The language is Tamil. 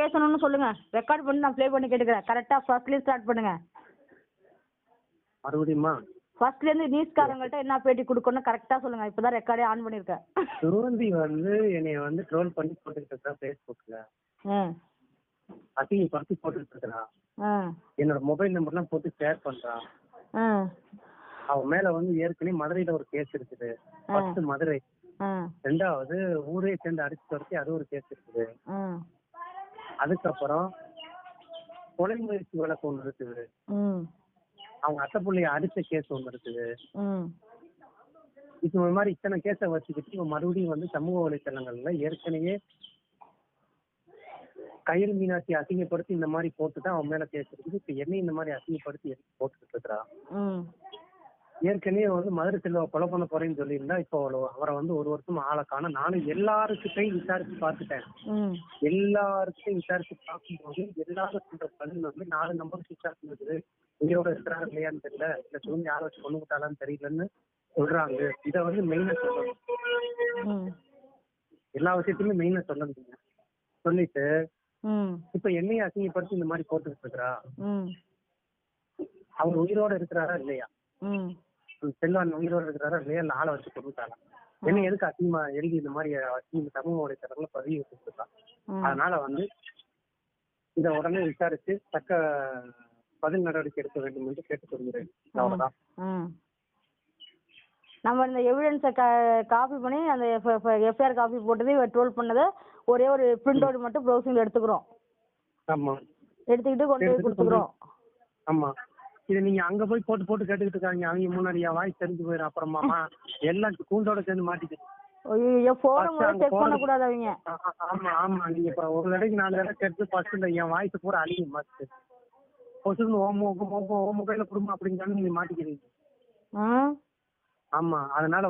பேசணும்னு சொல்லுங்க. ரெக்கார்ட் பண்ணி நான் ப்ளே பண்ணி கேட்டுக்கிறேன். கரெக்டா ஃபர்ஸ்ட்ல ஸ்டார்ட் பண்ணுங்க. மறுபடியுமா? ஃபர்ஸ்ட்ல இருந்து நியூஸ்காரங்கள்ட்ட என்ன பேட்டி கொடுக்கணும் கரெக்டா சொல்லுங்க. இப்பதான் ரெக்கார்டே ஆன் பண்ணிருக்கேன். சுருந்தி என்னைய ட்ரோல் பண்ணி போட்டுட்டு இருக்கா Facebookல. அசிங்க பத்தி போட்டுட்டு இருக்கா. என்னோட மொபைல் நம்பர்லாம் போட்டு ஷேர் பண்றா. அவன் மேல ஏற்கனவே மதுரையில ஒரு கேஸ் இருக்குது. ஃபர்ஸ்ட் மதுரை, ரெண்டாவது ஊரே சேர்ந்து அடிச்சு துரத்தி அது ஒரு கேஸ் இருக்குது. அதுக்கப்புறம் கொலை முயற்சி வழக்கு ஒண்ணு இருக்குது. அவங்க அத்தை பிள்ளைய அடிச்ச கேஸ் ஒண்ணு இருக்குது. இப்ப இந்த மாதிரி இத்தனை கேஸை வச்சுக்கிட்டு இவன் மறுபடியும் சமூக வலைத்தளங்கள்ல ஏற்கனவே கையில் மீனாட்சி அசிங்கப்படுத்தி இந்த மாதிரி போட்டுதான் அவன் மேல கேஸ் இருக்குது. இப்ப என்னையும் இந்த மாதிரி அசிங்கப்படுத்தி போட்டுக்கிட்டு இருக்கிறா. ஏற்கனவே மதுரை செல்வ கொலை பண்ண போறேன்னு சொல்லியிருந்தா இப்போ அவரை ஒரு வருஷம் ஆளை காண. நானும் எல்லாருக்கிட்டையும் விசாரிச்சு பார்த்துட்டேன். எல்லாருக்கிட்டையும் விசாரிச்சு பார்க்கும்போது எல்லாரும் சொல்ற பதில் 4 நம்பர் விசாரிச்சு இருக்குது. உயிரோட இருக்கிறாரு இல்லையான்னு தெரியல, இல்ல சொல்லி யாரை வச்சு கொண்டு விட்டாலான்னு தெரியலன்னு சொல்றாங்க. இதை மெயினா சொல்லணும். எல்லா விஷயத்தையுமே மெயினா சொல்லணுங்க. சொல்லிட்டு இப்ப என்னையும் அசிங்கப்படுத்தி இந்த மாதிரி போட்டுக்கிட்டு இருக்கிறா. அவர் உயிரோட இருக்கிறாரா இல்லையா, செல்வான் உயிரோட இருக்கிறாரா இல்லையா, இல்ல ஆளை வச்சு கொடுத்தாரா, என்ன எதுக்கு அசிங்கமா எழுதி இந்த மாதிரி சமூக வலைத்தளங்கள்ல பதிவு கொடுத்துருக்கான். அதனால இத உடனே விசாரிச்சு தக்க பதில் நடவடிக்கை எடுக்க வேண்டும் என்று கேட்டுக்கொள்கிறேன். அவ்வளவுதான். நம்ம இந்த எவிடன்ஸை காப்பி பண்ணி அந்த எஃப்ஐஆர் காப்பி போட்டது ட்ரோல் பண்ணதை ஒரே ஒரு பிரிண்ட் அவுட் மட்டும் ப்ரௌசிங்ல எடுத்துக்கிறோம். ஆமா, எடுத்துக்கிட்டு கொண்டு போய் கொடுத்துக்கிறோம். ஆமா, இது நீங்க அங்க போய் போட்டு போட்டு கேட்டுக்கிட்டு இருக்காங்க. அவங்க முன்னாடி வாய்ஸ் தெரிஞ்சு போயிடும். அப்புறமா எல்லாம் கூண்டோட சேர்ந்து மாட்டிக்கிட்டு. ஐயோ, போன் கூட செக் பண்ண கூடாது அவங்க. ஆமா ஆமா, நீங்க இப்ப ஒரு தடவைக்கு 4 தடவை கேட்டு ஃபர்ஸ்ட் என் வாய்ஸ் பூரா அழிங்க மாத்து ஓம் கையில குடும்பம் அப்படின்னு நீங்க மாட்டிக்கிறீங்க. ஆமா, அதனால